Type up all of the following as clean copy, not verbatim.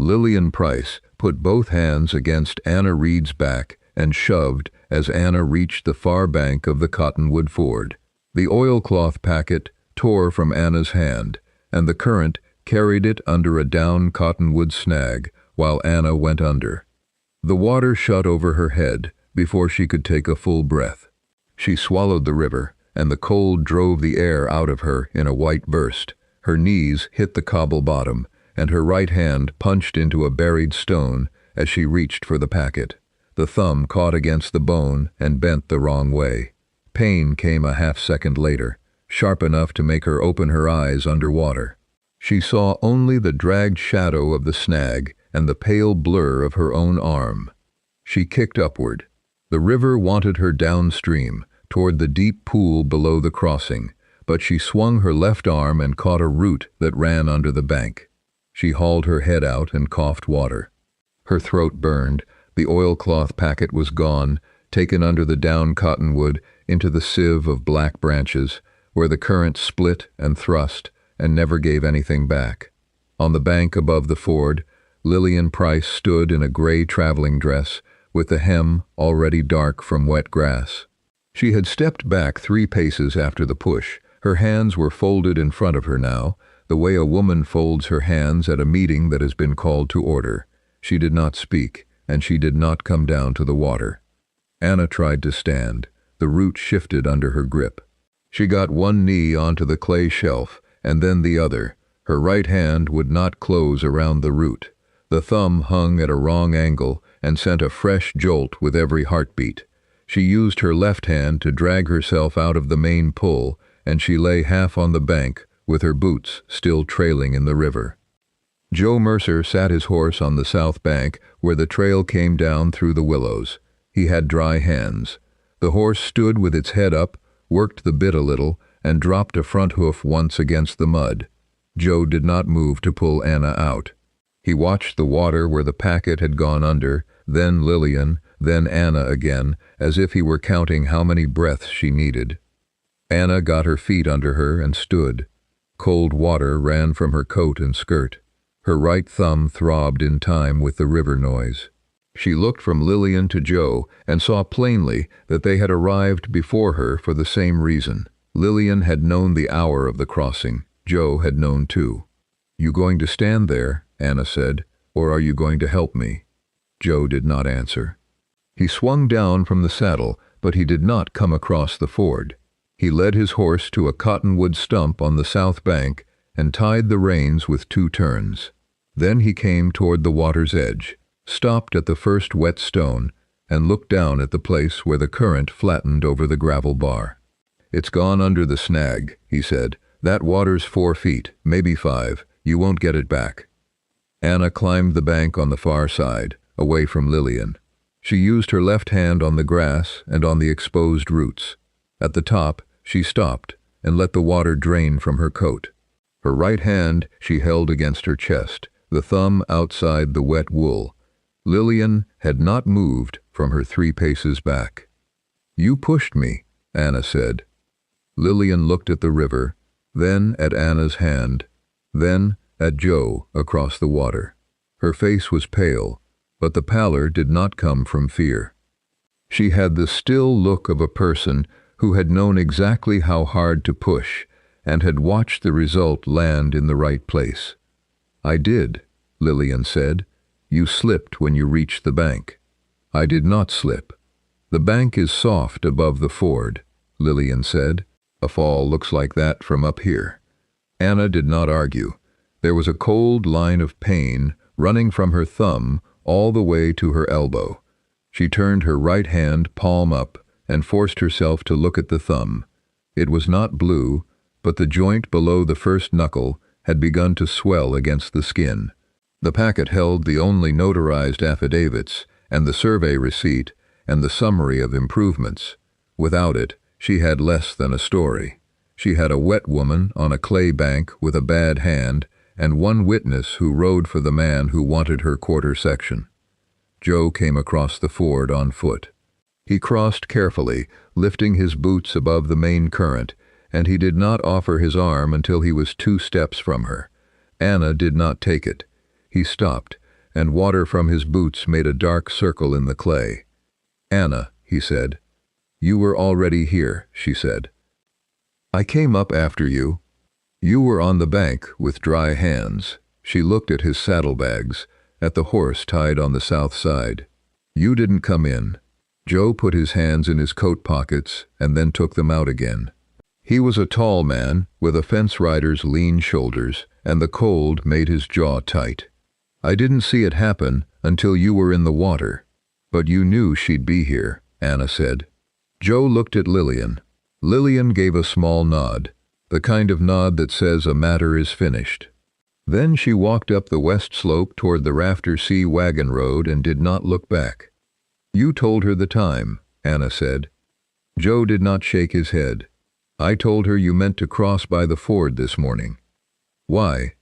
Lillian Price put both hands against Anna Reed's back and shoved as Anna reached the far bank of the Cottonwood Ford. The oilcloth packet tore from Anna's hand, and the current carried it under a down cottonwood snag while Anna went under. The water shut over her head before she could take a full breath. She swallowed the river, and the cold drove the air out of her in a white burst. Her knees hit the cobble bottom, and her right hand punched into a buried stone as she reached for the packet. The thumb caught against the bone and bent the wrong way. Pain came a half-second later, sharp enough to make her open her eyes underwater. She saw only the dragged shadow of the snag and the pale blur of her own arm. She kicked upward. The river wanted her downstream, toward the deep pool below the crossing, but she swung her left arm and caught a root that ran under the bank. She hauled her head out and coughed water. Her throat burned. The oilcloth packet was gone, taken under the down cottonwood into the sieve of black branches, where the current split and thrust and never gave anything back. On the bank above the ford, Lillian Price stood in a gray traveling dress, with the hem already dark from wet grass. She had stepped back 3 paces after the push. Her hands were folded in front of her now, the way a woman folds her hands at a meeting that has been called to order. She did not speak, and she did not come down to the water. Anna tried to stand. The root shifted under her grip. She got one knee onto the clay shelf, and then the other. Her right hand would not close around the root. The thumb hung at a wrong angle and sent a fresh jolt with every heartbeat. She used her left hand to drag herself out of the main pull, and she lay half on the bank, with her boots still trailing in the river. Joe Mercer sat his horse on the south bank, where the trail came down through the willows. He had dry hands. The horse stood with its head up, worked the bit a little, and dropped a front hoof once against the mud. Joe did not move to pull Anna out. He watched the water where the packet had gone under, then Lillian, then Anna again, as if he were counting how many breaths she needed. Anna got her feet under her and stood. Cold water ran from her coat and skirt. Her right thumb throbbed in time with the river noise. She looked from Lillian to Joe and saw plainly that they had arrived before her for the same reason. Lillian had known the hour of the crossing. Joe had known too. "You going to stand there?" Anna said, "or are you going to help me?" Joe did not answer. He swung down from the saddle, but he did not come across the ford. He led his horse to a cottonwood stump on the south bank and tied the reins with 2 turns. Then he came toward the water's edge, stopped at the first wet stone, and looked down at the place where the current flattened over the gravel bar. "It's gone under the snag," he said. "That water's 4 feet, maybe 5. You won't get it back." Anna climbed the bank on the far side, away from Lillian. She used her left hand on the grass and on the exposed roots. At the top, she stopped and let the water drain from her coat. Her right hand she held against her chest, the thumb outside the wet wool. Lillian had not moved from her 3 paces back. "You pushed me," Anna said. Lillian looked at the river, then at Anna's hand, then at Joe across the water. Her face was pale, but the pallor did not come from fear. She had the still look of a person who had known exactly how hard to push and had watched the result land in the right place. "I did," Lillian said. "You slipped when you reached the bank." "I did not slip. The bank is soft above the ford," Lillian said. "A fall looks like that from up here." Anna did not argue. There was a cold line of pain running from her thumb all the way to her elbow. She turned her right hand palm up and forced herself to look at the thumb. It was not blue, but the joint below the first knuckle had begun to swell against the skin. The packet held the only notarized affidavits and the survey receipt and the summary of improvements. Without it, she had less than a story. She had a wet woman on a clay bank with a bad hand and 1 witness who rode for the man who wanted her quarter section. Joe came across the ford on foot. He crossed carefully, lifting his boots above the main current, and he did not offer his arm until he was 2 steps from her. Anna did not take it. He stopped, and water from his boots made a dark circle in the clay. "Anna," he said. "You were already here," she said. "I came up after you." "You were on the bank with dry hands." She looked at his saddlebags, at the horse tied on the south side. "You didn't come in." Joe put his hands in his coat pockets and then took them out again. He was a tall man, with a fence rider's lean shoulders, and the cold made his jaw tight. "I didn't see it happen until you were in the water." "But you knew she'd be here," Anna said. Joe looked at Lillian. Lillian gave a small nod, the kind of nod that says a matter is finished. Then she walked up the west slope toward the Rafter Sea wagon road and did not look back. "You told her the time," Anna said. Joe did not shake his head. "I told her you meant to cross by the ford this morning." "Why?"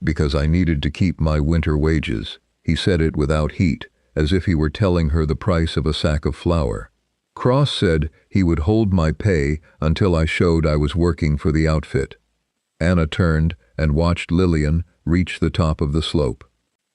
"Because I needed to keep my winter wages." He said it without heat, as if he were telling her the price of a sack of flour. "Cross said he would hold my pay until I showed I was working for the outfit." Anna turned and watched Lillian reach the top of the slope.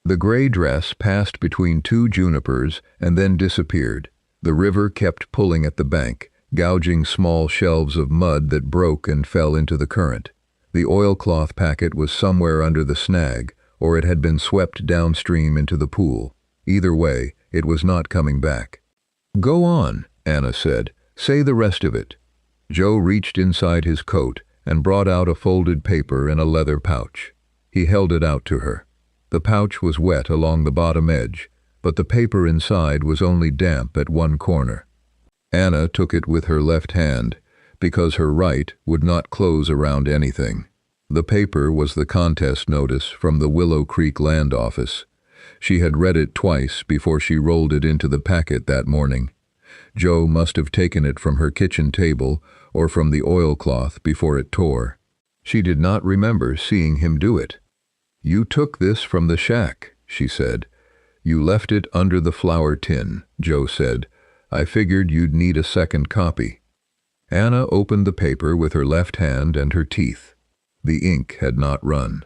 The gray dress passed between two junipers and then disappeared. The river kept pulling at the bank, gouging small shelves of mud that broke and fell into the current. The oilcloth packet was somewhere under the snag, or it had been swept downstream into the pool. Either way, it was not coming back. "Go on," Anna said. "Say the rest of it." Joe reached inside his coat and brought out a folded paper in a leather pouch. He held it out to her. The pouch was wet along the bottom edge, but the paper inside was only damp at one corner. Anna took it with her left hand, because her right would not close around anything. The paper was the contest notice from the Willow Creek Land Office. She had read it twice before she rolled it into the packet that morning. Joe must have taken it from her kitchen table or from the oilcloth before it tore. She did not remember seeing him do it. "You took this from the shack," she said. "You left it under the flour tin," Joe said. "I figured you'd need a second copy." Anna opened the paper with her left hand and her teeth. The ink had not run.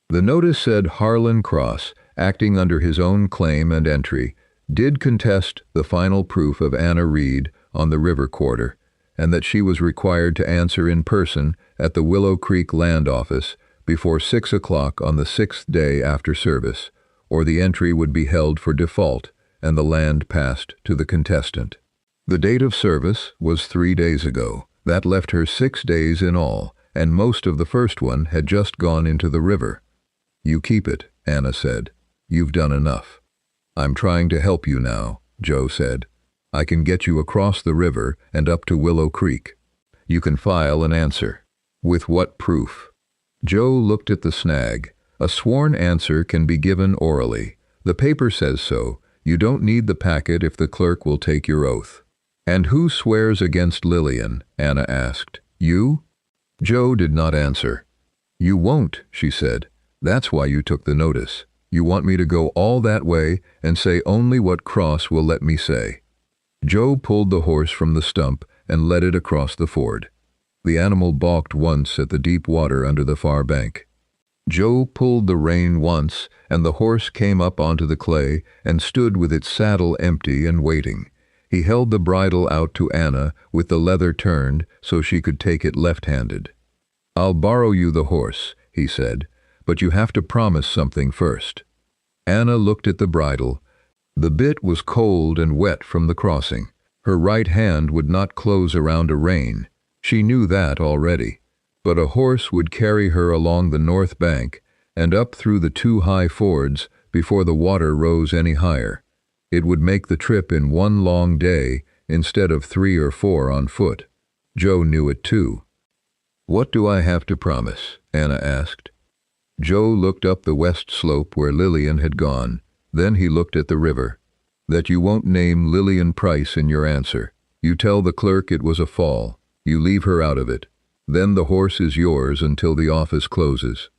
The notice said Harlan Cross, acting under his own claim and entry, did contest the final proof of Anna Reed on the river quarter, and that she was required to answer in person at the Willow Creek Land Office before 6 o'clock on the 6th day after service, or the entry would be held for default and the land passed to the contestant. The date of service was 3 days ago. That left her 6 days in all, and most of the first one had just gone into the river. "You keep it," Anna said. "You've done enough." "I'm trying to help you now," Joe said. "I can get you across the river and up to Willow Creek. You can file an answer." "With what proof?" Joe looked at the snag. "A sworn answer can be given orally. The paper says so. You don't need the packet if the clerk will take your oath." "And who swears against Lillian?" Anna asked. "You?" Joe did not answer. "You won't," she said. "That's why you took the notice. You want me to go all that way and say only what Cross will let me say." Joe pulled the horse from the stump and led it across the ford. The animal balked once at the deep water under the far bank. Joe pulled the rein once, and the horse came up onto the clay and stood with its saddle empty and waiting. He held the bridle out to Anna with the leather turned so she could take it left-handed. "I'll borrow you the horse," he said, "but you have to promise something first." Anna looked at the bridle. The bit was cold and wet from the crossing. Her right hand would not close around a rein. She knew that already. But a horse would carry her along the north bank and up through the 2 high fords before the water rose any higher. It would make the trip in 1 long day instead of 3 or 4 on foot. Joe knew it too. "What do I have to promise?" Anna asked. Joe looked up the west slope where Lillian had gone. Then he looked at the river. "That you won't name Lillian Price in your answer. You tell the clerk it was a fall. You leave her out of it. Then the horse is yours until the office closes."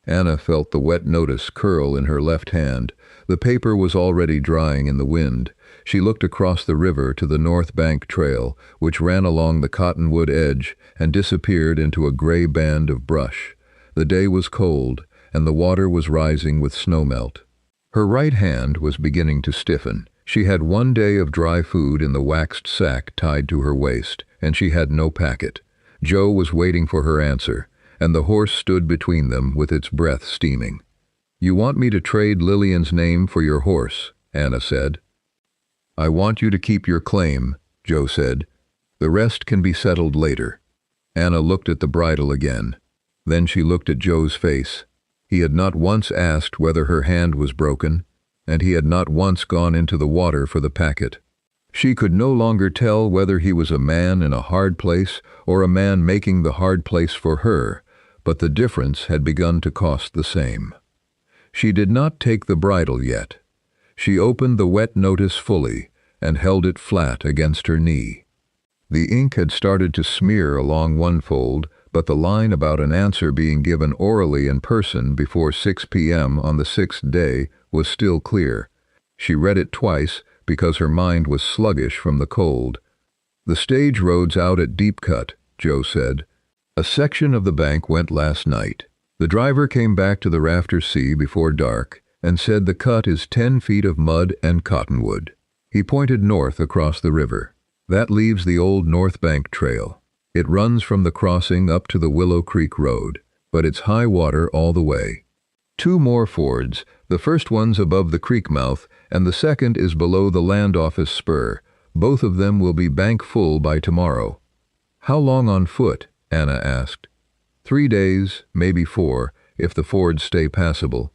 Anna felt the wet notice curl in her left hand. The paper was already drying in the wind. She looked across the river to the North Bank Trail, which ran along the cottonwood edge and disappeared into a gray band of brush. The day was cold, and the water was rising with snowmelt. Her right hand was beginning to stiffen. She had 1 day of dry food in the waxed sack tied to her waist, and she had no packet. Joe was waiting for her answer, and the horse stood between them with its breath steaming. "You want me to trade Lillian's name for your horse," Anna said. "I want you to keep your claim," Joe said. "The rest can be settled later." Anna looked at the bridle again. Then she looked at Joe's face. He had not once asked whether her hand was broken, and he had not once gone into the water for the packet. She could no longer tell whether he was a man in a hard place or a man making the hard place for her, but the difference had begun to cost the same. She did not take the bridle yet. She opened the wet notice fully and held it flat against her knee. The ink had started to smear along one fold, but the line about an answer being given orally in person before 6 p.m. on the 6th day was still clear. She read it twice because her mind was sluggish from the cold. "The stage road's out at Deep Cut," Joe said. "A section of the bank went last night. The driver came back to the Rafter Sea before dark and said the cut is 10 feet of mud and cottonwood." He pointed north across the river. "That leaves the old North Bank Trail. It runs from the crossing up to the Willow Creek Road, but it's high water all the way. 2 more fords, the first one's above the creek mouth and the second is below the land office spur. Both of them will be bank full by tomorrow." "How long on foot?" Anna asked. 3 days, maybe 4, if the fords stay passable.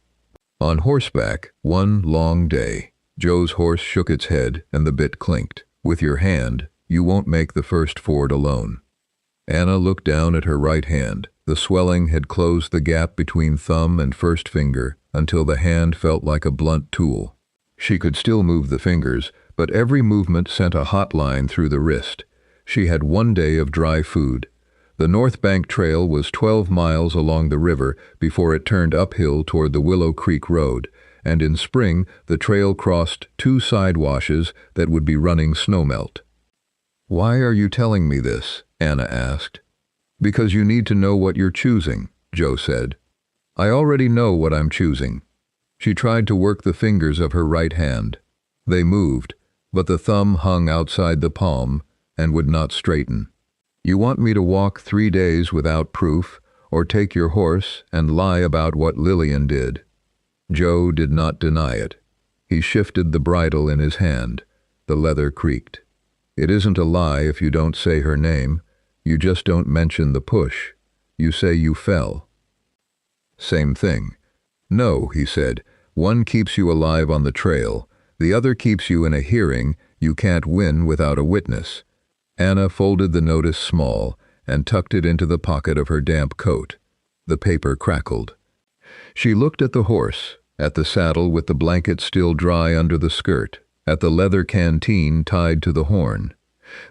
"On horseback, 1 long day." Joe's horse shook its head and the bit clinked. "With your hand, you won't make the first ford alone." Anna looked down at her right hand. The swelling had closed the gap between thumb and first finger until the hand felt like a blunt tool. She could still move the fingers, but every movement sent a hot line through the wrist. She had 1 day of dry food. The North Bank Trail was 12 miles along the river before it turned uphill toward the Willow Creek Road, and in spring the trail crossed 2 side washes that would be running snowmelt. "Why are you telling me this?" Anna asked. "Because you need to know what you're choosing," Joe said. "I already know what I'm choosing." She tried to work the fingers of her right hand. They moved, but the thumb hung outside the palm and would not straighten. "You want me to walk 3 days without proof, or take your horse and lie about what Lillian did?" Joe did not deny it. He shifted the bridle in his hand. The leather creaked. "It isn't a lie if you don't say her name. You just don't mention the push. You say you fell." "Same thing." "No," he said. "One keeps you alive on the trail. The other keeps you in a hearing you can't win without a witness." Anna folded the notice small and tucked it into the pocket of her damp coat. The paper crackled. She looked at the horse, at the saddle with the blanket still dry under the skirt, at the leather canteen tied to the horn.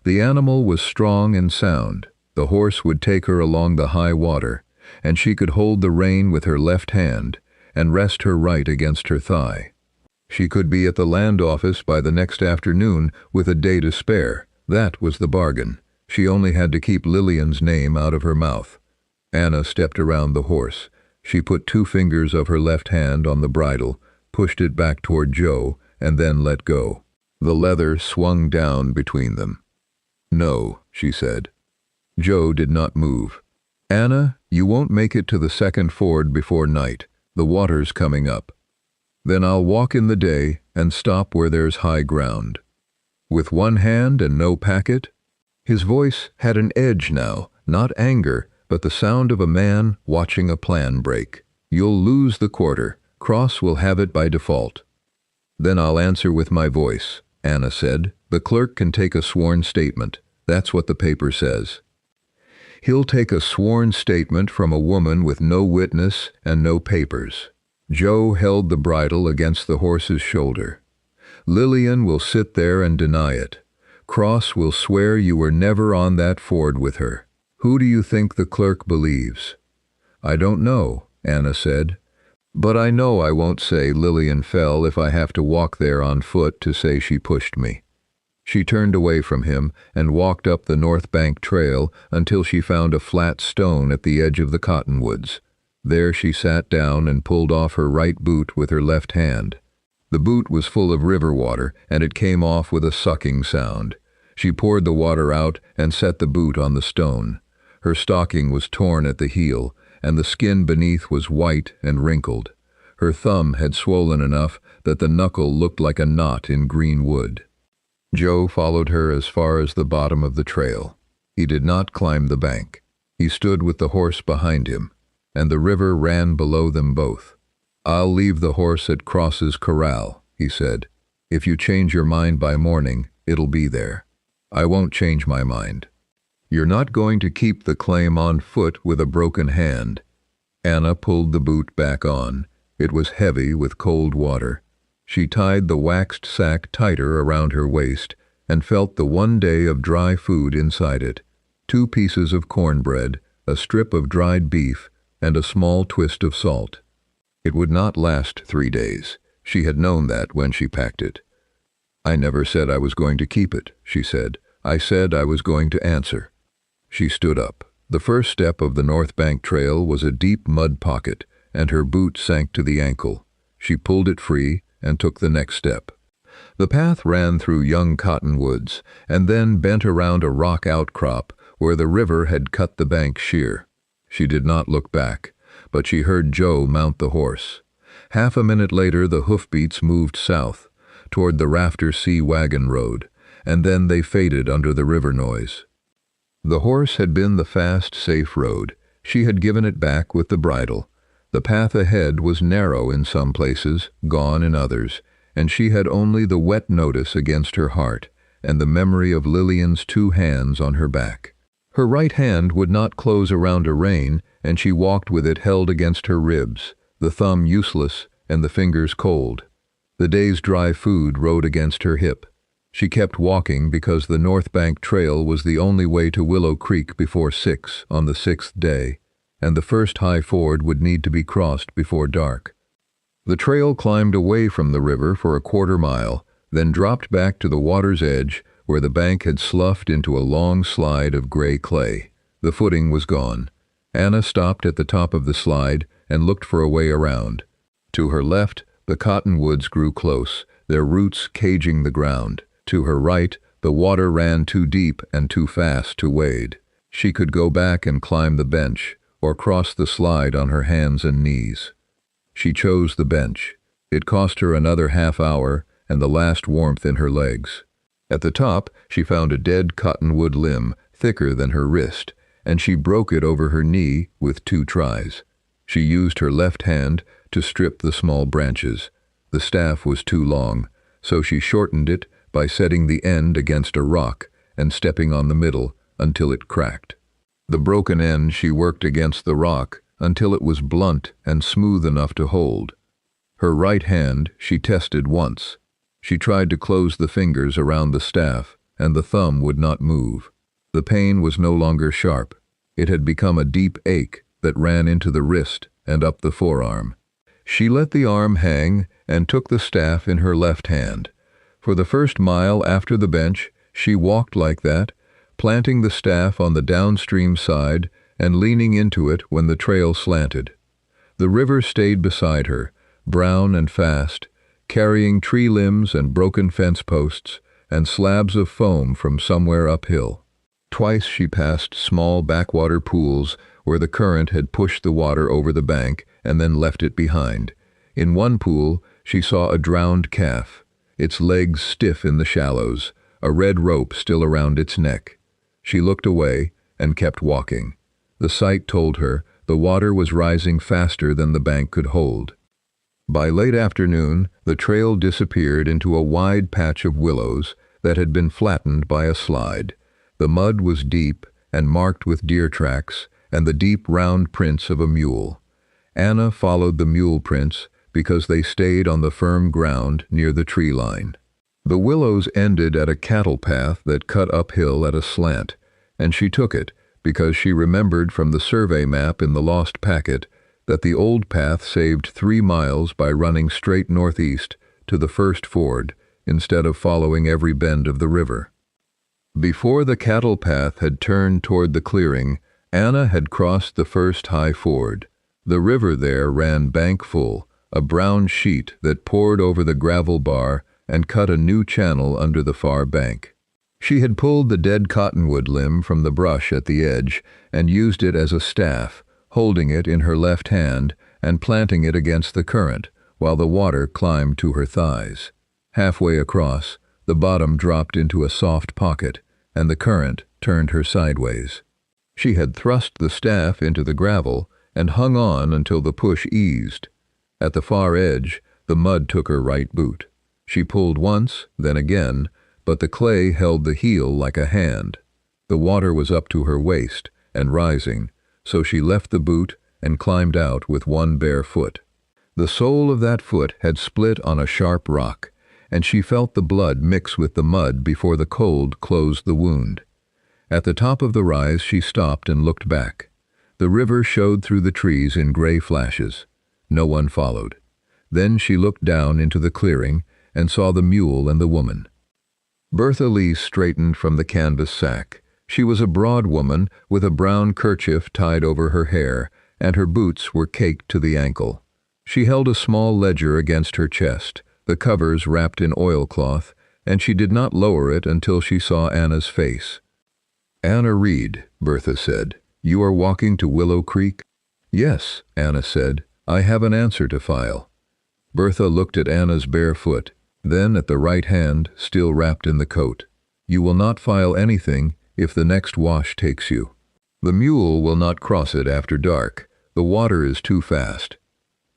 The animal was strong and sound. The horse would take her along the high water, and she could hold the rein with her left hand and rest her right against her thigh. She could be at the land office by the next afternoon with a day to spare. That was the bargain. She only had to keep Lillian's name out of her mouth. Anna stepped around the horse. She put 2 fingers of her left hand on the bridle, pushed it back toward Joe, and then let go. The leather swung down between them. "No," she said. Joe did not move. "Anna, you won't make it to the second ford before night. The water's coming up. Then I'll walk in the day and stop where there's high ground." "With 1 hand and no packet?" His voice had an edge now, not anger, but the sound of a man watching a plan break. "You'll lose the quarter. Cross will have it by default." "Then I'll answer with my voice," Anna said. "The clerk can take a sworn statement. That's what the paper says." "He'll take a sworn statement from a woman with no witness and no papers." Joe held the bridle against the horse's shoulder. "Lillian will sit there and deny it. Cross will swear you were never on that ford with her. Who do you think the clerk believes?" "I don't know," Anna said. "But I know I won't say Lillian fell if I have to walk there on foot to say she pushed me." She turned away from him and walked up the North Bank Trail until she found a flat stone at the edge of the cottonwoods. There she sat down and pulled off her right boot with her left hand. The boot was full of river water, and it came off with a sucking sound. She poured the water out and set the boot on the stone. Her stocking was torn at the heel, and the skin beneath was white and wrinkled. Her thumb had swollen enough that the knuckle looked like a knot in green wood. Joe followed her as far as the bottom of the trail. He did not climb the bank. He stood with the horse behind him, and the river ran below them both. "I'll leave the horse at Cross's corral," he said. "If you change your mind by morning, it'll be there." "I won't change my mind." "You're not going to keep the claim on foot with a broken hand." Anna pulled the boot back on. It was heavy with cold water. She tied the waxed sack tighter around her waist and felt the one day of dry food inside it: 2 pieces of cornbread, a strip of dried beef, and a small twist of salt. It would not last 3 days. She had known that when she packed it. "I never said I was going to keep it," she said. "I said I was going to answer." She stood up. The first step of the North Bank Trail was a deep mud pocket, and her boot sank to the ankle. She pulled it free and took the next step. The path ran through young cottonwoods and then bent around a rock outcrop where the river had cut the bank sheer. She did not look back, but she heard Joe mount the horse. Half a minute later the hoofbeats moved south, toward the Rafter Sea Wagon Road, and then they faded under the river noise. The horse had been the fast, safe road. She had given it back with the bridle. The path ahead was narrow in some places, gone in others, and she had only the wet notice against her heart and the memory of Lillian's 2 hands on her back. Her right hand would not close around a rein, and she walked with it held against her ribs, the thumb useless and the fingers cold. The day's dry food rode against her hip. She kept walking because the North Bank Trail was the only way to Willow Creek before 6 on the 6th day, and the first high ford would need to be crossed before dark. The trail climbed away from the river for a 1/4 mile, then dropped back to the water's edge where the bank had sloughed into a long slide of gray clay. The footing was gone. Anna stopped at the top of the slide and looked for a way around. To her left, the cottonwoods grew close, their roots caging the ground. To her right, the water ran too deep and too fast to wade. She could go back and climb the bench, or cross the slide on her hands and knees. She chose the bench. It cost her another half hour and the last warmth in her legs. At the top, she found a dead cottonwood limb, thicker than her wrist, and she broke it over her knee with 2 tries. She used her left hand to strip the small branches. The staff was too long, so she shortened it by setting the end against a rock and stepping on the middle until it cracked. The broken end she worked against the rock until it was blunt and smooth enough to hold. Her right hand she tested once. She tried to close the fingers around the staff, and the thumb would not move. The pain was no longer sharp. It had become a deep ache that ran into the wrist and up the forearm. She let the arm hang and took the staff in her left hand. For the first mile after the bench, she walked like that, planting the staff on the downstream side and leaning into it when the trail slanted. The river stayed beside her, brown and fast, carrying tree limbs and broken fence posts and slabs of foam from somewhere uphill. Twice she passed small backwater pools where the current had pushed the water over the bank and then left it behind. In one pool, she saw a drowned calf, its legs stiff in the shallows, a red rope still around its neck. She looked away and kept walking. The sight told her the water was rising faster than the bank could hold. By late afternoon, the trail disappeared into a wide patch of willows that had been flattened by a slide. The mud was deep and marked with deer tracks and the deep round prints of a mule. Anna followed the mule prints because they stayed on the firm ground near the tree line. The willows ended at a cattle path that cut uphill at a slant, and she took it because she remembered from the survey map in the lost packet that the old path saved 3 miles by running straight northeast to the first ford instead of following every bend of the river. Before the cattle path had turned toward the clearing, Anna had crossed the first high ford. The river there ran bank full, a brown sheet that poured over the gravel bar and cut a new channel under the far bank. She had pulled the dead cottonwood limb from the brush at the edge and used it as a staff, holding it in her left hand and planting it against the current, while the water climbed to her thighs. Halfway across, the bottom dropped into a soft pocket, and the current turned her sideways. She had thrust the staff into the gravel and hung on until the push eased. At the far edge, the mud took her right boot. She pulled once, then again, but the clay held the heel like a hand. The water was up to her waist and rising, so she left the boot and climbed out with one bare foot. The sole of that foot had split on a sharp rock, and she felt the blood mix with the mud before the cold closed the wound. At the top of the rise she stopped and looked back. The river showed through the trees in gray flashes. No one followed. Then she looked down into the clearing and saw the mule and the woman. Bertha Lee straightened from the canvas sack. She was a broad woman with a brown kerchief tied over her hair, and her boots were caked to the ankle. She held a small ledger against her chest, the covers wrapped in oilcloth, and she did not lower it until she saw Anna's face. "Anna Reed," Bertha said, "you are walking to Willow Creek?" "Yes," Anna said, "I have an answer to file." Bertha looked at Anna's bare foot, then at the right hand, still wrapped in the coat. "You will not file anything if the next wash takes you. The mule will not cross it after dark. The water is too fast."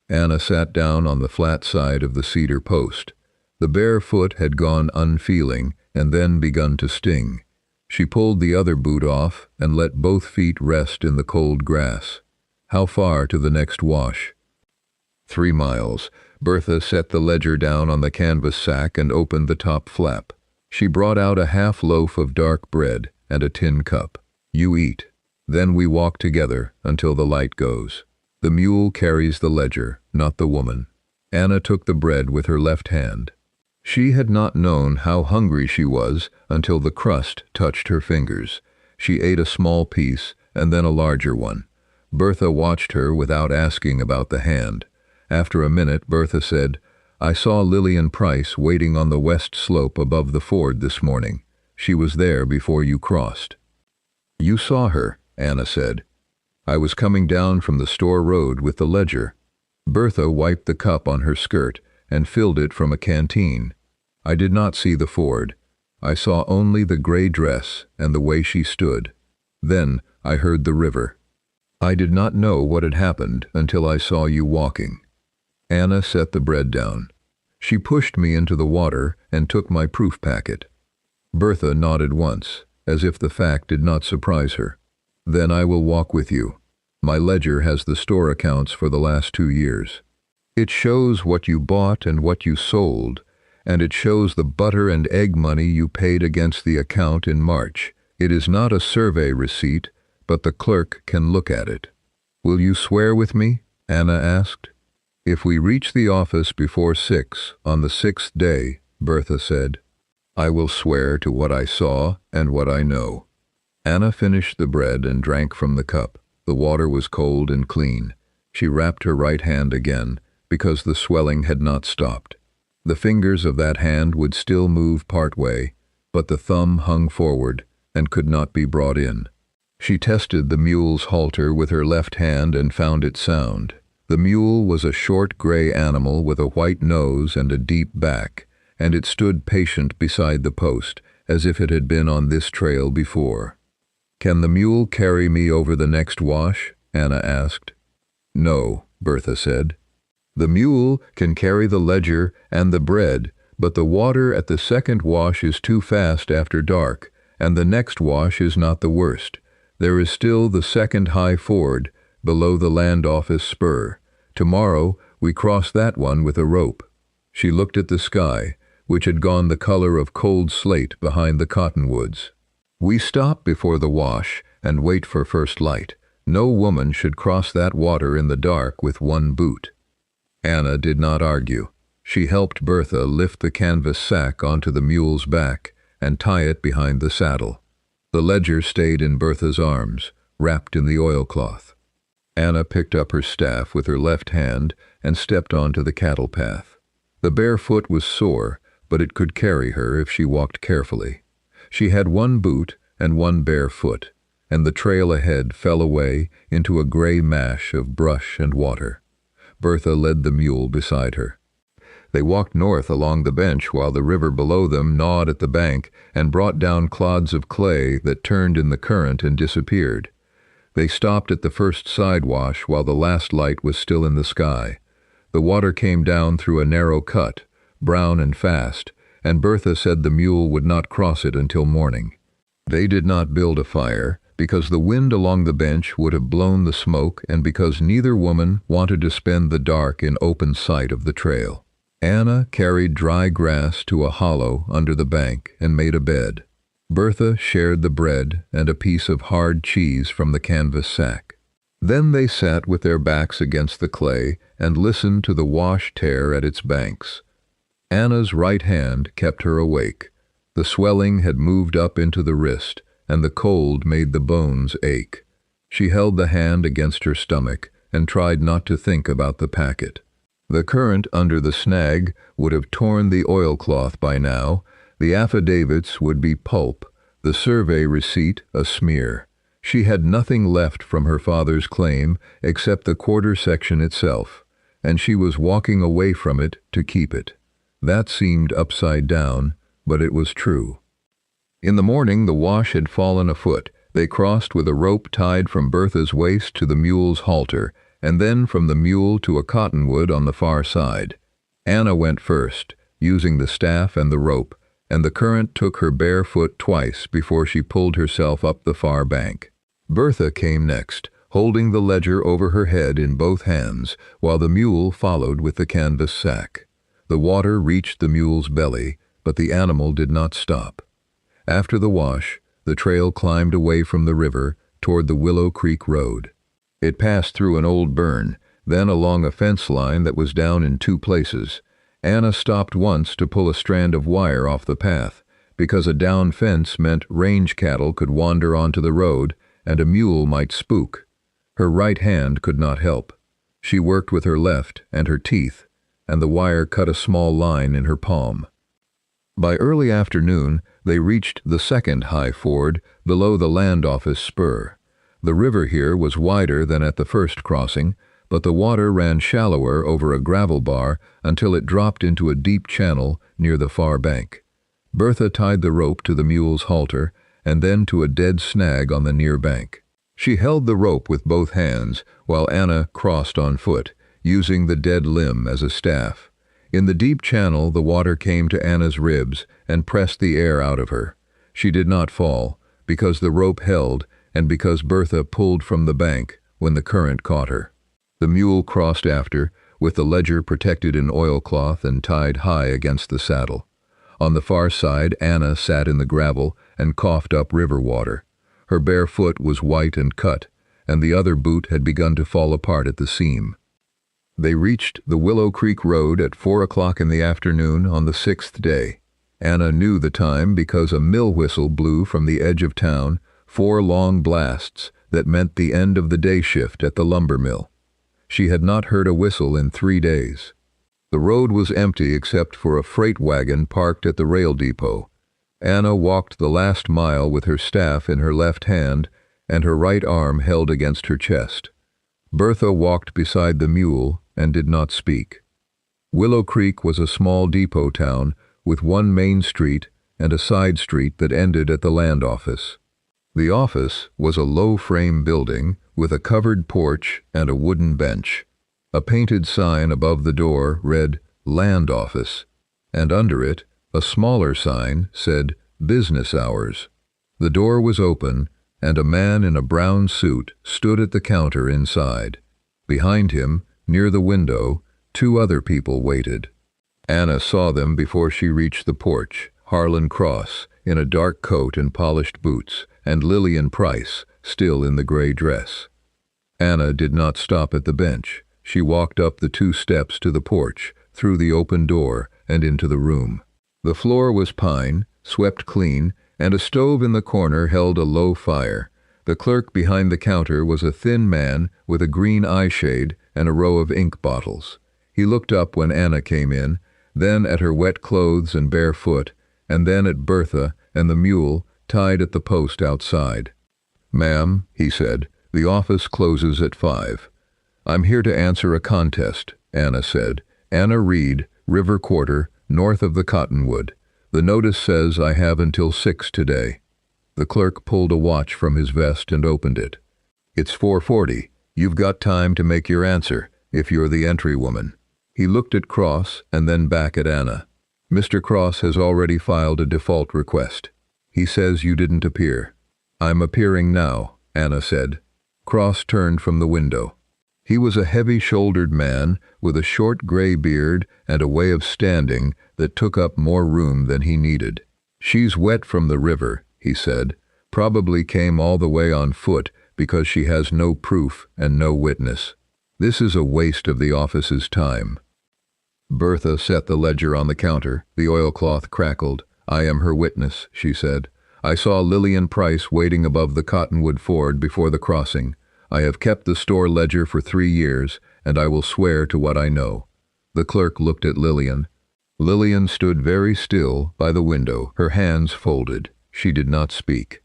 Anna sat down on the flat side of the cedar post. The bare foot had gone unfeeling and then begun to sting. She pulled the other boot off and let both feet rest in the cold grass. "How far to the next wash?" 3 miles. Bertha set the ledger down on the canvas sack and opened the top flap. She brought out a half loaf of dark bread and a tin cup. "You eat. Then we walk together until the light goes. The mule carries the ledger, not the woman." Anna took the bread with her left hand. She had not known how hungry she was until the crust touched her fingers. She ate a small piece and then a larger one. Bertha watched her without asking about the hand. After a minute, Bertha said, "I saw Lillian Price waiting on the west slope above the ford this morning. She was there before you crossed." "You saw her," Anna said. "I was coming down from the store road with the ledger." Bertha wiped the cup on her skirt and filled it from a canteen. "I did not see the ford. I saw only the gray dress and the way she stood. Then I heard the river. I did not know what had happened until I saw you walking." Anna set the bread down. She pushed me into the water and took my proof packet. Bertha nodded once, as if the fact did not surprise her. "Then I will walk with you. My ledger has the store accounts for the last 2 years. It shows what you bought and what you sold, and it shows the butter and egg money you paid against the account in March. It is not a survey receipt, but the clerk can look at it." "Will you swear with me?" Anna asked. "If we reach the office before 6 on the 6th day," Bertha said, "I will swear to what I saw and what I know." Anna finished the bread and drank from the cup. The water was cold and clean. She wrapped her right hand again, because the swelling had not stopped. The fingers of that hand would still move part way, but the thumb hung forward and could not be brought in. She tested the mule's halter with her left hand and found it sound. The mule was a short gray animal with a white nose and a deep back, and it stood patient beside the post, as if it had been on this trail before. "Can the mule carry me over the next wash?" Anna asked. "No," Bertha said. "The mule can carry the ledger and the bread, but the water at the second wash is too fast after dark, and the next wash is not the worst. There is still the second high ford, below the land office spur. Tomorrow we cross that one with a rope." She looked at the sky, which had gone the color of cold slate behind the cottonwoods. "We stop before the wash and wait for first light. No woman should cross that water in the dark with one boot." Anna did not argue. She helped Bertha lift the canvas sack onto the mule's back and tie it behind the saddle. The ledger stayed in Bertha's arms, wrapped in the oilcloth. Anna picked up her staff with her left hand and stepped onto the cattle path. The bare foot was sore, but it could carry her if she walked carefully. She had one boot and one bare foot, and the trail ahead fell away into a gray mash of brush and water. Bertha led the mule beside her. They walked north along the bench while the river below them gnawed at the bank and brought down clods of clay that turned in the current and disappeared. They stopped at the first side wash while the last light was still in the sky. The water came down through a narrow cut, brown and fast, and Bertha said the mule would not cross it until morning. They did not build a fire, because the wind along the bench would have blown the smoke and because neither woman wanted to spend the dark in open sight of the trail. Anna carried dry grass to a hollow under the bank and made a bed. Bertha shared the bread and a piece of hard cheese from the canvas sack. Then they sat with their backs against the clay and listened to the wash tear at its banks. Anna's right hand kept her awake. The swelling had moved up into the wrist, and the cold made the bones ache. She held the hand against her stomach and tried not to think about the packet. The current under the snag would have torn the oilcloth by now, the affidavits would be pulp, the survey receipt a smear. She had nothing left from her father's claim except the quarter section itself, and she was walking away from it to keep it. That seemed upside down, but it was true. In the morning the wash had fallen afoot. They crossed with a rope tied from Bertha's waist to the mule's halter, and then from the mule to a cottonwood on the far side. Anna went first, using the staff and the rope, and the current took her bare foot twice before she pulled herself up the far bank. Bertha came next, holding the ledger over her head in both hands, while the mule followed with the canvas sack. The water reached the mule's belly, but the animal did not stop. After the wash, the trail climbed away from the river toward the Willow Creek Road. It passed through an old burn, then along a fence line that was down in two places. Anna stopped once to pull a strand of wire off the path, because a down fence meant range cattle could wander onto the road and a mule might spook. Her right hand could not help. She worked with her left and her teeth, and the wire cut a small line in her palm. By early afternoon, they reached the second high ford below the land office spur. The river here was wider than at the first crossing, but the water ran shallower over a gravel bar until it dropped into a deep channel near the far bank. Bertha tied the rope to the mule's halter and then to a dead snag on the near bank. She held the rope with both hands while Anna crossed on foot, using the dead limb as a staff. In the deep channel the water came to Anna's ribs and pressed the air out of her. She did not fall, because the rope held and because Bertha pulled from the bank when the current caught her. The mule crossed after, with the ledger protected in oilcloth and tied high against the saddle. On the far side Anna sat in the gravel and coughed up river water. Her bare foot was white and cut, and the other boot had begun to fall apart at the seam. They reached the Willow Creek Road at 4 o'clock in the afternoon on the 6th day. Anna knew the time because a mill whistle blew from the edge of town, 4 long blasts that meant the end of the day shift at the lumber mill. She had not heard a whistle in 3 days. The road was empty except for a freight wagon parked at the rail depot. Anna walked the last mile with her staff in her left hand and her right arm held against her chest. Bertha walked beside the mule and did not speak. Willow Creek was a small depot town with one main street and a side street that ended at the land office. The office was a low-frame building with a covered porch and a wooden bench. A painted sign above the door read Land Office, and under it a smaller sign said Business Hours. The door was open, and a man in a brown suit stood at the counter inside. Behind him, near the window, 2 other people waited. Anna saw them before she reached the porch, Harlan Cross, in a dark coat and polished boots, and Lillian Price, still in the gray dress. Anna did not stop at the bench. She walked up the 2 steps to the porch, through the open door, and into the room. The floor was pine, swept clean, and a stove in the corner held a low fire. The clerk behind the counter was a thin man with a green eye shade and a row of ink bottles. He looked up when Anna came in, then at her wet clothes and bare foot, and then at Bertha and the mule tied at the post outside. "Ma'am," he said, "the office closes at 5. "I'm here to answer a contest," Anna said. "Anna Reed, River Quarter, north of the Cottonwood. The notice says I have until 6 today." The clerk pulled a watch from his vest and opened it. "It's 4:40. You've got time to make your answer, if you're the entry woman." He looked at Cross and then back at Anna. "Mr. Cross has already filed a default request. He says you didn't appear." "I'm appearing now," Anna said. Cross turned from the window. He was a heavy-shouldered man with a short gray beard and a way of standing that took up more room than he needed. "She's wet from the river," he said. "Probably came all the way on foot because she has no proof and no witness. This is a waste of the office's time." Bertha set the ledger on the counter. The oilcloth crackled. "I am her witness," she said. "I saw Lillian Price waiting above the Cottonwood ford before the crossing. I have kept the store ledger for 3 years, and I will swear to what I know." The clerk looked at Lillian. Lillian stood very still by the window, her hands folded. She did not speak.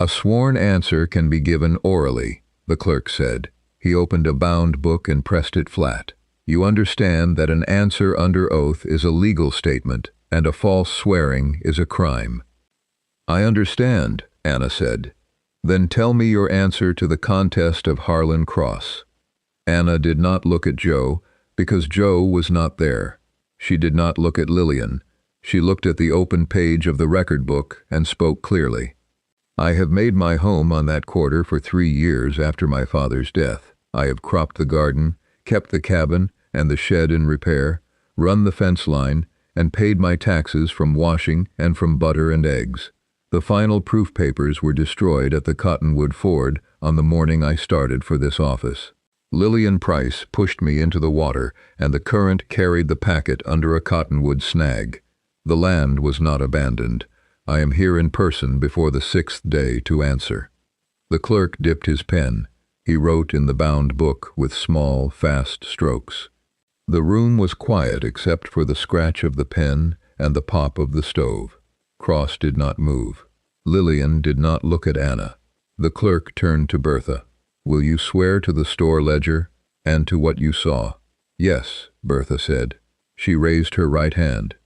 "A sworn answer can be given orally," the clerk said. He opened a bound book and pressed it flat. "You understand that an answer under oath is a legal statement, and a false swearing is a crime." "I understand," Anna said. "Then tell me your answer to the contest of Harlan Cross." Anna did not look at Joe, because Joe was not there. She did not look at Lillian. She looked at the open page of the record book and spoke clearly. "I have made my home on that quarter for 3 years after my father's death. I have cropped the garden, kept the cabin and the shed in repair, run the fence line, and paid my taxes from washing and from butter and eggs. The final proof papers were destroyed at the Cottonwood ford on the morning I started for this office. Lillian Price pushed me into the water, and the current carried the packet under a cottonwood snag. The land was not abandoned. I am here in person before the 6th day to answer." The clerk dipped his pen. He wrote in the bound book with small, fast strokes. The room was quiet except for the scratch of the pen and the pop of the stove. Cross did not move. Lillian did not look at Anna. The clerk turned to Bertha. "Will you swear to the store ledger and to what you saw?" "Yes," Bertha said. She raised her right hand.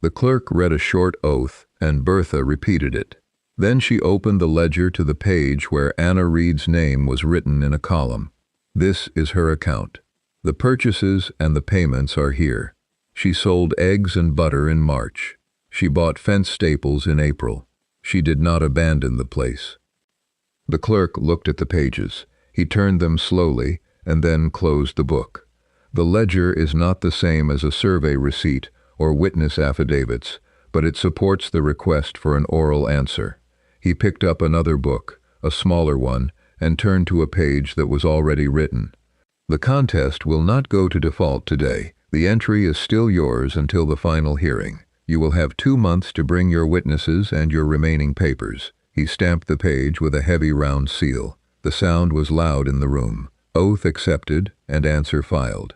The clerk read a short oath, and Bertha repeated it. Then she opened the ledger to the page where Anna Reed's name was written in a column. "This is her account. The purchases and the payments are here. She sold eggs and butter in March. She bought fence staples in April. She did not abandon the place." The clerk looked at the pages. He turned them slowly and then closed the book. "The ledger is not the same as a survey receipt or witness affidavits, but it supports the request for an oral answer." He picked up another book, a smaller one, and turned to a page that was already written. "The contest will not go to default today. The entry is still yours until the final hearing. You will have 2 months to bring your witnesses and your remaining papers." He stamped the page with a heavy round seal. The sound was loud in the room. Oath accepted and answer filed.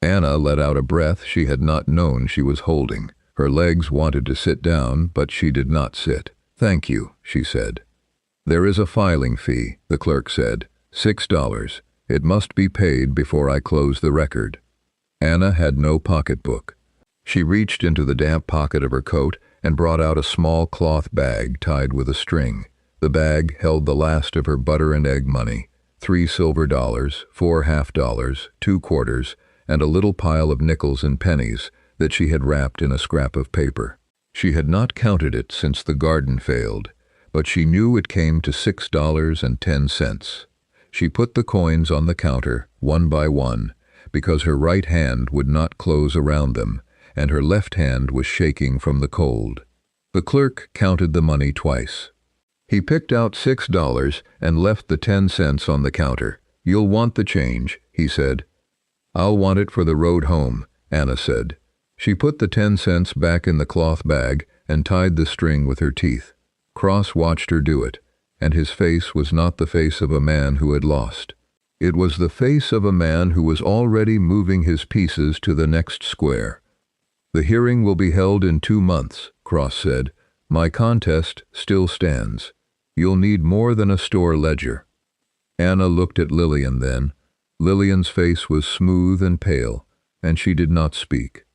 Anna let out a breath she had not known she was holding. Her legs wanted to sit down, but she did not sit. "Thank you," she said. "There is a filing fee," the clerk said. $6. It must be paid before I close the record." Anna had no pocketbook. She reached into the damp pocket of her coat and brought out a small cloth bag tied with a string. The bag held the last of her butter and egg money, 3 silver dollars, 4 half-dollars, 2 quarters, and a little pile of nickels and pennies that she had wrapped in a scrap of paper. She had not counted it since the garden failed, but she knew it came to $6.10. She put the coins on the counter, one by one, because her right hand would not close around them, and her left hand was shaking from the cold. The clerk counted the money twice. He picked out $6 and left the 10 cents on the counter. "You'll want the change," he said. "I'll want it for the road home," Anna said. She put the 10 cents back in the cloth bag and tied the string with her teeth. Cross watched her do it. and his face was not the face of a man who had lost. It was the face of a man who was already moving his pieces to the next square. "The hearing will be held in 2 months, Cross said. "My contest still stands. You'll need more than a store ledger." Anna looked at Lillian then. Lillian's face was smooth and pale, and she did not speak.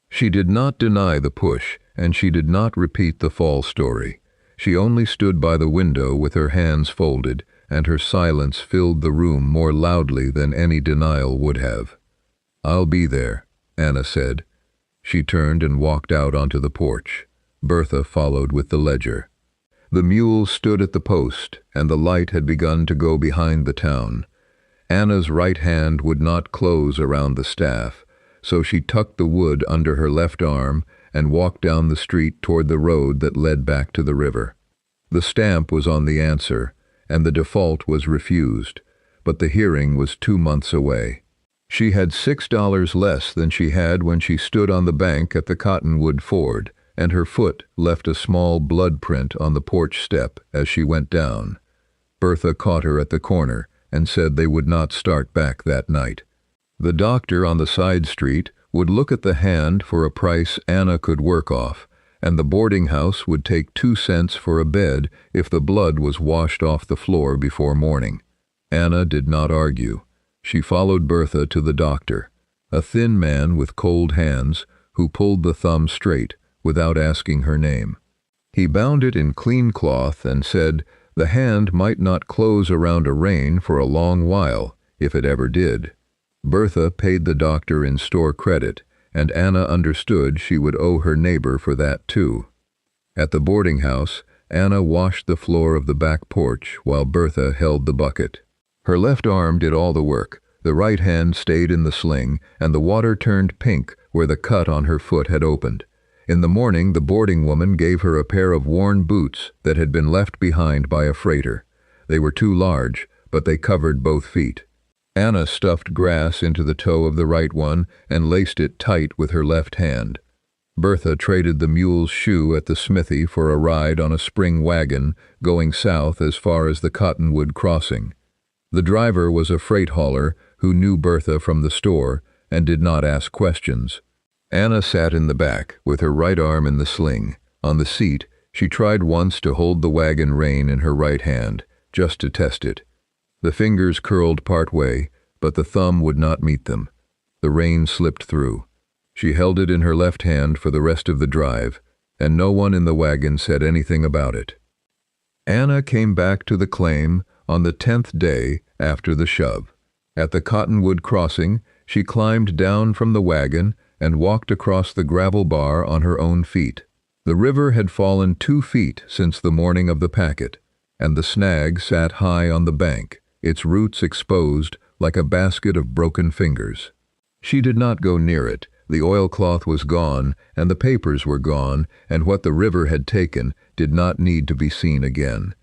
She did not deny the push, and she did not repeat the fall story. She only stood by the window with her hands folded, and her silence filled the room more loudly than any denial would have. "I'll be there," Anna said. She turned and walked out onto the porch. Bertha followed with the ledger. The mule stood at the post, and the light had begun to go behind the town. Anna's right hand would not close around the staff, so she tucked the wood under her left arm and walked down the street toward the road that led back to the river. The stamp was on the answer, and the default was refused, but the hearing was 2 months away. She had $6 less than she had when she stood on the bank at the Cottonwood ford, and her foot left a small blood print on the porch step as she went down. Bertha caught her at the corner and said they would not start back that night. The doctor on the side street would look at the hand for a price Anna could work off, and the boarding house would take 2 cents for a bed if the blood was washed off the floor before morning. Anna did not argue. She followed Bertha to the doctor, a thin man with cold hands who pulled the thumb straight without asking her name. He bound it in clean cloth and said the hand might not close around a rein for a long while, if it ever did. Bertha paid the doctor in store credit, and Anna understood she would owe her neighbor for that too. At the boarding house, Anna washed the floor of the back porch while Bertha held the bucket. Her left arm did all the work, the right hand stayed in the sling, and the water turned pink where the cut on her foot had opened. In the morning, the boarding woman gave her a pair of worn boots that had been left behind by a freighter. They were too large, but they covered both feet. Anna stuffed grass into the toe of the right one and laced it tight with her left hand. Bertha traded the mule's shoe at the smithy for a ride on a spring wagon going south as far as the Cottonwood crossing. The driver was a freight hauler who knew Bertha from the store and did not ask questions. Anna sat in the back with her right arm in the sling. On the seat, she tried once to hold the wagon rein in her right hand, just to test it. The fingers curled part way, but the thumb would not meet them. The rein slipped through. She held it in her left hand for the rest of the drive, and no one in the wagon said anything about it. Anna came back to the claim on the 10th day after the shove. At the Cottonwood crossing, she climbed down from the wagon and walked across the gravel bar on her own feet. The river had fallen 2 feet since the morning of the packet, and the snag sat high on the bank, its roots exposed like a basket of broken fingers. She did not go near it. The oilcloth was gone, and the papers were gone, and what the river had taken did not need to be seen again.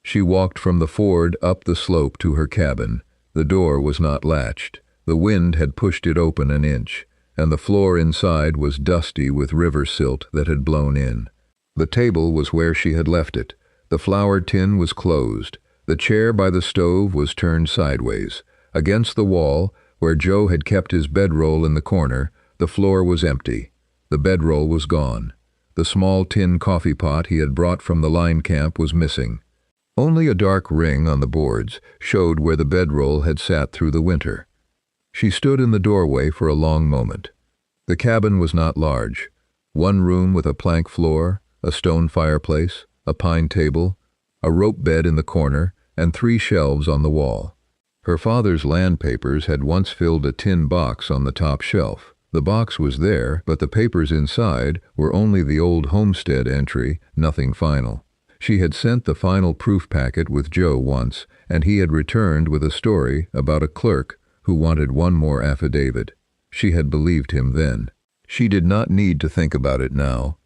She walked from the ford up the slope to her cabin. The door was not latched. The wind had pushed it open an inch, and the floor inside was dusty with river silt that had blown in. The table was where she had left it. The flour tin was closed. The chair by the stove was turned sideways. Against the wall, where Joe had kept his bedroll in the corner, the floor was empty. The bedroll was gone. The small tin coffee pot he had brought from the line camp was missing. Only a dark ring on the boards showed where the bedroll had sat through the winter. She stood in the doorway for a long moment. The cabin was not large. 1 room with a plank floor, a stone fireplace, a pine table, a rope bed in the corner, and 3 shelves on the wall. Her father's land papers had once filled a tin box on the top shelf. The box was there, but the papers inside were only the old homestead entry, nothing final. She had sent the final proof packet with Joe once, and he had returned with a story about a clerk who wanted 1 more affidavit. She had believed him then. She did not need to think about it now.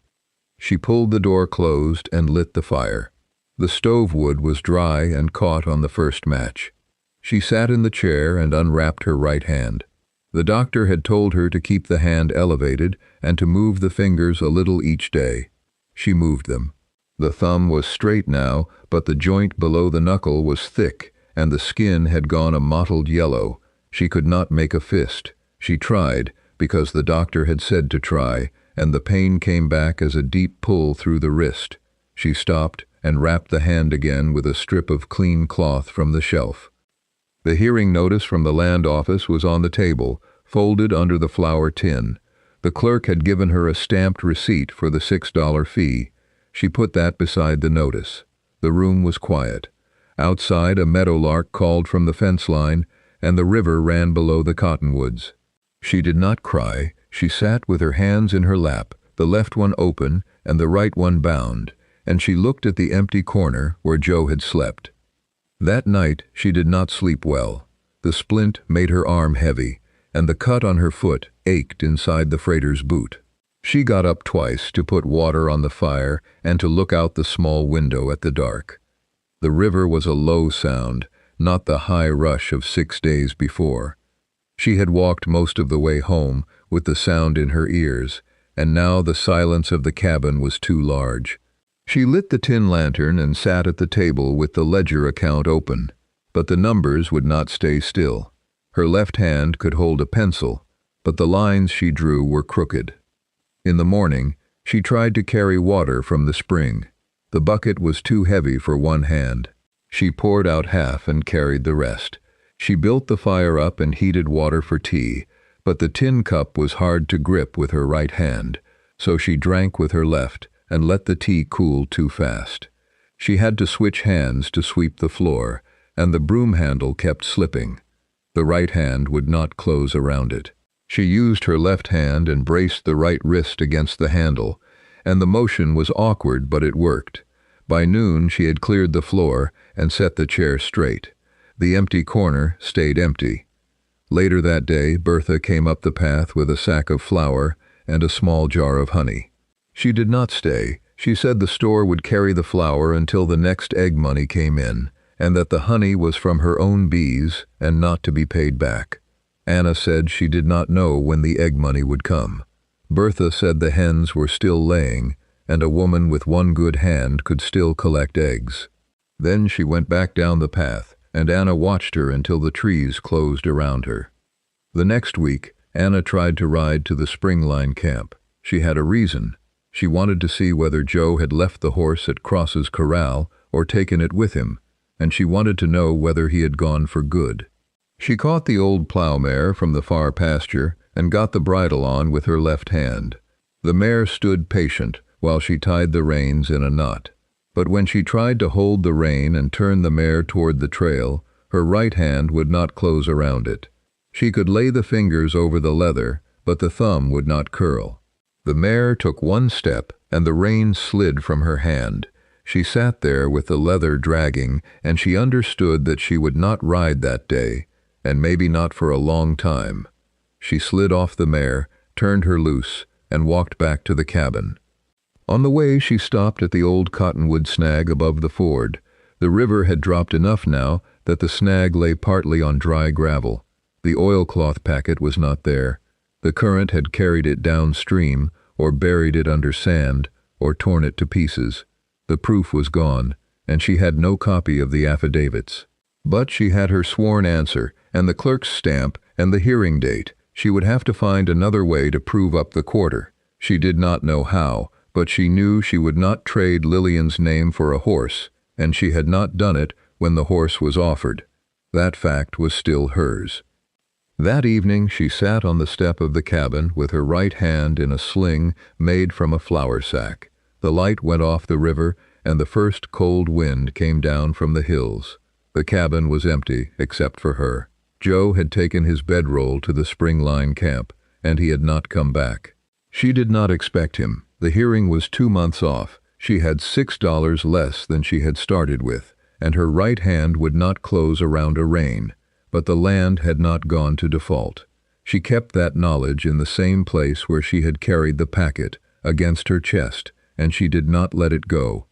She pulled the door closed and lit the fire. The stove wood was dry and caught on the first match. She sat in the chair and unwrapped her right hand. The doctor had told her to keep the hand elevated and to move the fingers a little each day. She moved them. The thumb was straight now, but the joint below the knuckle was thick, and the skin had gone a mottled yellow. She could not make a fist. She tried, because the doctor had said to try, and the pain came back as a deep pull through the wrist. She stopped and wrapped the hand again with a strip of clean cloth from the shelf. The hearing notice from the land office was on the table, folded under the flour tin. The clerk had given her a stamped receipt for the $6 fee. She put that beside the notice. The room was quiet. Outside, a meadowlark called from the fence line, and the river ran below the cottonwoods. She did not cry. She sat with her hands in her lap, the left one open and the right one bound, and she looked at the empty corner where Joe had slept. That night she did not sleep well. The splint made her arm heavy, and the cut on her foot ached inside the freighter's boot. She got up twice to put water on the fire and to look out the small window at the dark. The river was a low sound, not the high rush of 6 days before. She had walked most of the way home with the sound in her ears, and now the silence of the cabin was too large. She lit the tin lantern and sat at the table with the ledger account open, but the numbers would not stay still. Her left hand could hold a pencil, but the lines she drew were crooked. In the morning, she tried to carry water from the spring. The bucket was too heavy for one hand. She poured out half and carried the rest. She built the fire up and heated water for tea, but the tin cup was hard to grip with her right hand, so she drank with her left and let the tea cool too fast. She had to switch hands to sweep the floor, and the broom handle kept slipping. The right hand would not close around it. She used her left hand and braced the right wrist against the handle, and the motion was awkward, but it worked. By noon she had cleared the floor and set the chair straight. The empty corner stayed empty. Later that day, Bertha came up the path with a sack of flour and a small jar of honey. She did not stay. She said the store would carry the flour until the next egg money came in, and that the honey was from her own bees and not to be paid back. Anna said she did not know when the egg money would come. Bertha said the hens were still laying, and a woman with one good hand could still collect eggs. Then she went back down the path, and Anna watched her until the trees closed around her. The next week, Anna tried to ride to the spring line camp. She had a reason. She wanted to see whether Joe had left the horse at Cross's corral or taken it with him, and she wanted to know whether he had gone for good. She caught the old plow mare from the far pasture and got the bridle on with her left hand. The mare stood patient while she tied the reins in a knot. But when she tried to hold the rein and turn the mare toward the trail, her right hand would not close around it. She could lay the fingers over the leather, but the thumb would not curl. The mare took one step, and the rein slid from her hand. She sat there with the leather dragging, and she understood that she would not ride that day, and maybe not for a long time. She slid off the mare, turned her loose, and walked back to the cabin. On the way she stopped at the old cottonwood snag above the ford. The river had dropped enough now that the snag lay partly on dry gravel. The oilcloth packet was not there. The current had carried it downstream, or buried it under sand, or torn it to pieces. The proof was gone, and she had no copy of the affidavits. But she had her sworn answer, and the clerk's stamp, and the hearing date. She would have to find another way to prove up the quarter. She did not know how, but she knew she would not trade Lillian's name for a horse, and she had not done it when the horse was offered. That fact was still hers. That evening she sat on the step of the cabin with her right hand in a sling made from a flour sack. The light went off the river, and the first cold wind came down from the hills. The cabin was empty except for her. Joe had taken his bedroll to the spring line camp, and he had not come back. She did not expect him. The hearing was 2 months off. She had $6 less than she had started with, and her right hand would not close around a rein. But the land had not gone to default. She kept that knowledge in the same place where she had carried the packet, against her chest, and she did not let it go.